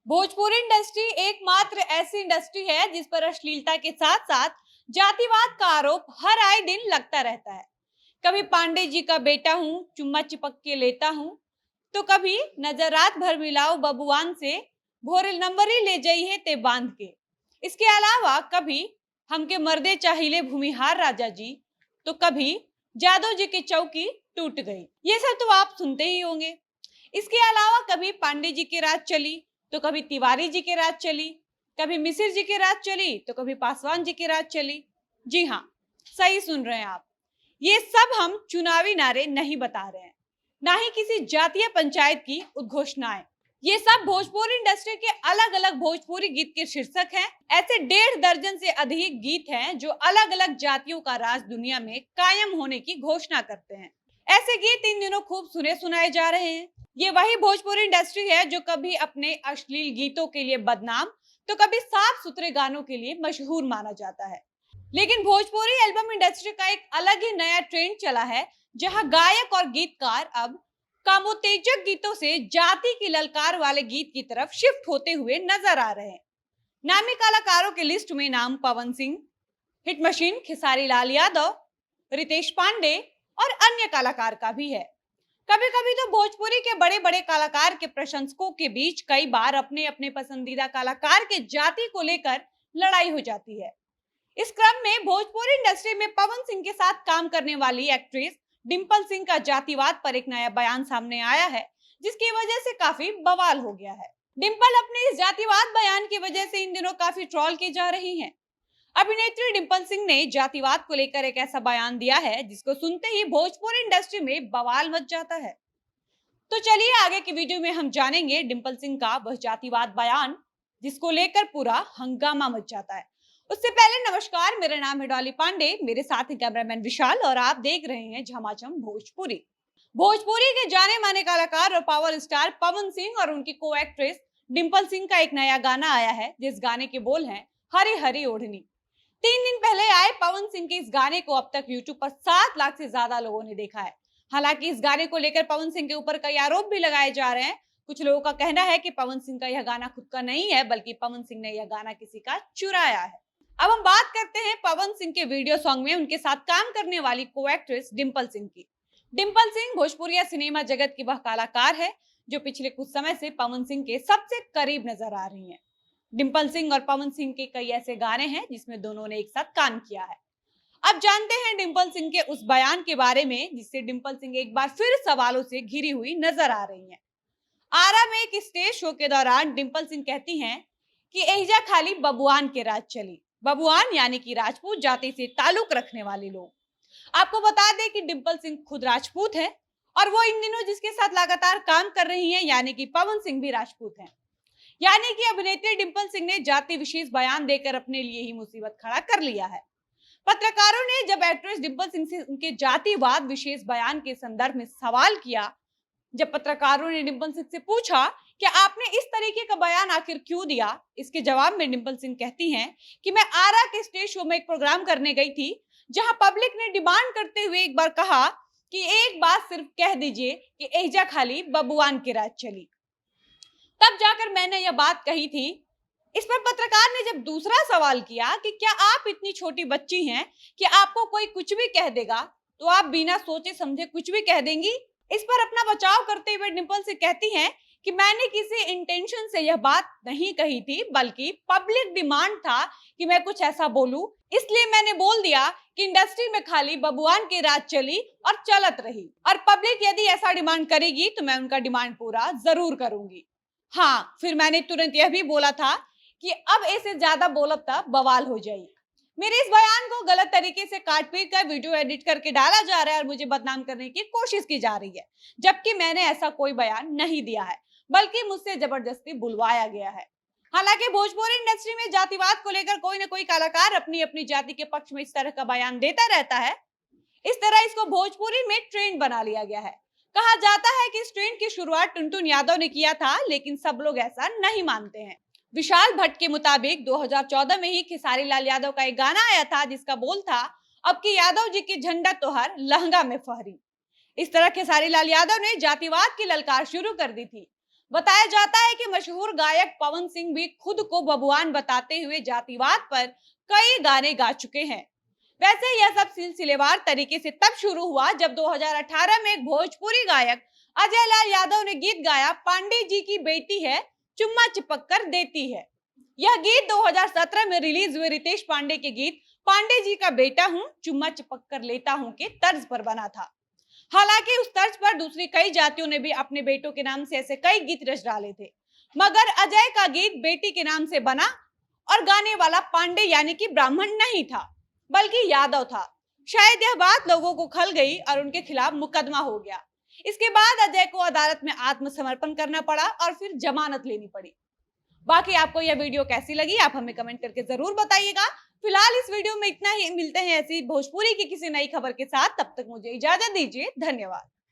Bhojpuri industry एकमात्र ऐसी industry है जिस पर अश्लीलता के साथ साथ जातिवाद का आरोप हर आए दिन लगता रहता है। कभी पांडे जी का बेटा हूँ, चुम्मा चिपक के लेता हूँ, तो कभी नजर रात भर मिलाओ बबुआन से, भोरे नंबर ही ले जाई है ते बांध के। इसके अलावा कभी हमके मर्दे चाहिए भूमिहार राजा जी, तो कभी जादव जी की चौकी टूट गई। ये सब तो आप सुनते ही होंगे। इसके अलावा कभी पांडे जी की राज चली, तो कभी तिवारी जी की राज चली, कभी मिसिर जी की राज चली, तो कभी पासवान जी की राज चली। जी हाँ, सही सुन रहे हैं आप। ये सब हम चुनावी नारे नहीं बता रहे हैं, ना ही किसी जातीय पंचायत की उद्घोषणाएं। ये सब भोजपुरी इंडस्ट्री के अलग अलग भोजपुरी गीत के शीर्षक हैं। ऐसे 1.5 दर्जन से अधिक गीत हैं जो अलग अलग जातियों का राज दुनिया में कायम होने की घोषणा करते हैं। ऐसे गीत इन दिनों खूब सुने सुनाए जा रहे हैं। ये वही भोजपुरी इंडस्ट्री है जो कभी अपने अश्लील गीतों के लिए बदनाम, तो कभी साफ सुथरे गानों के लिए मशहूर माना जाता है। लेकिन भोजपुरी एल्बम इंडस्ट्री का एक अलग ही नया ट्रेंड चला है, जहां गायक और गीतकार अब कामोत्तेजक गीतों से जाति की ललकार वाले गीत की तरफ शिफ्ट होते हुए नजर आ रहे हैं। नामी कलाकारों के लिस्ट में नाम पवन सिंह, हिट मशीन खेसारी लाल यादव, रितेश पांडे और अन्य कलाकार का भी है। कभी कभी तो भोजपुरी के बड़े बड़े कलाकार के प्रशंसकों के बीच कई बार अपने अपने पसंदीदा कलाकार के जाति को लेकर लड़ाई हो जाती है। इस क्रम में भोजपुरी इंडस्ट्री में पवन सिंह के साथ काम करने वाली एक्ट्रेस डिंपल सिंह का जातिवाद पर एक नया बयान सामने आया है, जिसकी वजह से काफी बवाल हो गया है। डिंपल अपने इस जातिवाद बयान की वजह से इन दिनों काफी ट्रोल की जा रही हैं। अभिनेत्री डिंपल सिंह ने जातिवाद को लेकर एक ऐसा बयान दिया है जिसको सुनते ही भोजपुरी इंडस्ट्री में बवाल मच जाता है। तो चलिए आगे की वीडियो में हम जानेंगे डिंपल सिंह का वह जातिवाद बयान जिसको लेकर पूरा हंगामा मच जाता है। उससे पहले नमस्कार, मेरा नाम है डॉली पांडे, मेरे साथ है कैमरामैन विशाल और आप देख रहे हैं झमाझम भोजपुरी। भोजपुरी के जाने माने कलाकार और पावर स्टार पवन सिंह और उनकी को एक्ट्रेस डिंपल सिंह का एक नया गाना आया है, जिस गाने के बोल हैं हरी हरी ओढ़नी। 3 दिन पहले आए पवन सिंह के इस गाने को अब तक यूट्यूब पर 7 लाख से ज्यादा लोगों ने देखा है। हालांकि इस गाने को लेकर पवन सिंह के ऊपर कई आरोप भी लगाए जा रहे हैं। कुछ लोगों का कहना है कि पवन सिंह का यह गाना खुद का नहीं है, बल्कि पवन सिंह ने यह गाना किसी का चुराया है। अब हम बात करते हैं पवन सिंह के वीडियो सॉन्ग में उनके साथ काम करने वाली को एक्ट्रेस डिंपल सिंह की। डिंपल सिंह भोजपुरी सिनेमा जगत की वह कलाकार है जो पिछले कुछ समय से पवन सिंह के सबसे करीब नजर आ रही है। डिंपल सिंह और पवन सिंह के कई ऐसे गाने हैं जिसमें दोनों ने एक साथ काम किया है। अब जानते हैं डिंपल सिंह के उस बयान के बारे में जिससे डिंपल सिंह एक बार फिर सवालों से घिरी हुई नजर आ रही हैं। आरा में एक स्टेज शो के दौरान डिंपल सिंह कहती हैं कि एहिजा खाली बबुआन के राज चली। बबुआन यानी कि राजपूत जाति से ताल्लुक रखने वाले लोग। आपको बता दें कि डिंपल सिंह खुद राजपूत है और वो इन दिनों जिसके साथ लगातार काम कर रही हैं यानी कि पवन सिंह भी राजपूत हैं। यानी कि अभिनेत्री डिंपल सिंह ने जाति विशेष बयान देकर अपने लिए ही मुसीबत खड़ा कर लिया है। पत्रकारों ने जब एक्ट्रेस डिंपल सिंह से उनके जातिवाद विशेष बयान के संदर्भ में सवाल किया, जब पत्रकारों ने डिंपल सिंह से पूछा कि आपने इस तरीके का बयान आखिर क्यों दिया, इसके जवाब में डिंपल सिंह कहती हैं कि मैं आरा के स्टेज शो में एक प्रोग्राम करने गई थी जहां पब्लिक ने डिमांड करते हुए एक बार कहा कि एक बात सिर्फ कह दीजिए कि एहिजा खाली बबुआन की राज चली। तब जाकर मैंने यह बात कही थी। इस पर पत्रकार ने जब दूसरा सवाल किया कि क्या आप इतनी छोटी बच्ची हैं कि आपको कोई कुछ भी कह देगा तो आप बिना सोचे समझे कुछ भी कह देंगी। इस पर अपना बचाव करते हुए डिंपल से कहती हैं कि मैंने किसी इंटेंशन से यह बात नहीं कही थी, बल्कि पब्लिक डिमांड था कि मैं कुछ ऐसा बोलूं, इसलिए मैंने बोल दिया कि इंडस्ट्री में खाली बबुआन की राज चली और चलत रही, और पब्लिक यदि ऐसा डिमांड करेगी तो मैं उनका डिमांड पूरा जरूर करूंगी। हाँ, फिर मैंने तुरंत यह भी बोला था कि अब ऐसे ज्यादा बोलब तब बवाल हो जाए। मेरे इस बयान को गलत तरीके से काट पीट कर वीडियो एडिट करके डाला जा रहा है और मुझे बदनाम करने की कोशिश की जा रही है, जबकि मैंने ऐसा कोई बयान नहीं दिया है, बल्कि मुझसे जबरदस्ती बुलवाया गया है। हालांकि भोजपुरी इंडस्ट्री में जातिवाद को लेकर कोई न कोई कलाकार अपनी अपनी जाति के पक्ष में इस तरह का बयान देता रहता है। इस तरह इसको भोजपुरी में ट्रेंड बना लिया गया है। कहा जाता है कि इस ट्रेंड की शुरुआत टुनटुन यादव ने किया था, लेकिन सब लोग ऐसा नहीं मानते हैं। विशाल भट्ट के मुताबिक 2014 में ही खेसारी लाल यादव का एक गाना आया था जिसका बोल था, अब की यादव जी की झंडा तोहर लहंगा में फहरी। इस तरह खेसारी लाल यादव ने जातिवाद की ललकार शुरू कर दी थी। बताया जाता है कि मशहूर गायक पवन सिंह भी खुद को बबुआन बताते हुए जातिवाद पर कई गाने गा चुके हैं। वैसे यह सब सिलसिलेवार तरीके से तब शुरू हुआ जब 2018 में एक भोजपुरी गायक अजय लाल यादव ने गीत गाया, पांडे जी की बेटी है चुम्मा चिपक कर देती है। यह गीत 2017 में रिलीज हुए रितेश पांडे के गीत पांडे जी का बेटा हूं चुम्मा चिपक कर लेता हूं के तर्ज पर बना था। हालांकि उस तर्ज पर दूसरी कई जातियों ने भी अपने बेटों के नाम से ऐसे कई गीत रच डाले थे, मगर अजय का गीत बेटी के नाम से बना और गाने वाला पांडे यानी कि ब्राह्मण नहीं था बल्कि यादव था। शायद यह बात लोगों को खल गई और उनके खिलाफ मुकदमा हो गया। इसके बाद अजय को अदालत में आत्मसमर्पण करना पड़ा और फिर जमानत लेनी पड़ी। बाकी आपको यह वीडियो कैसी लगी आप हमें कमेंट करके जरूर बताइएगा। फिलहाल इस वीडियो में इतना ही, मिलते हैं ऐसी भोजपुरी की किसी नई खबर के साथ, तब तक मुझे इजाजत दीजिए। धन्यवाद।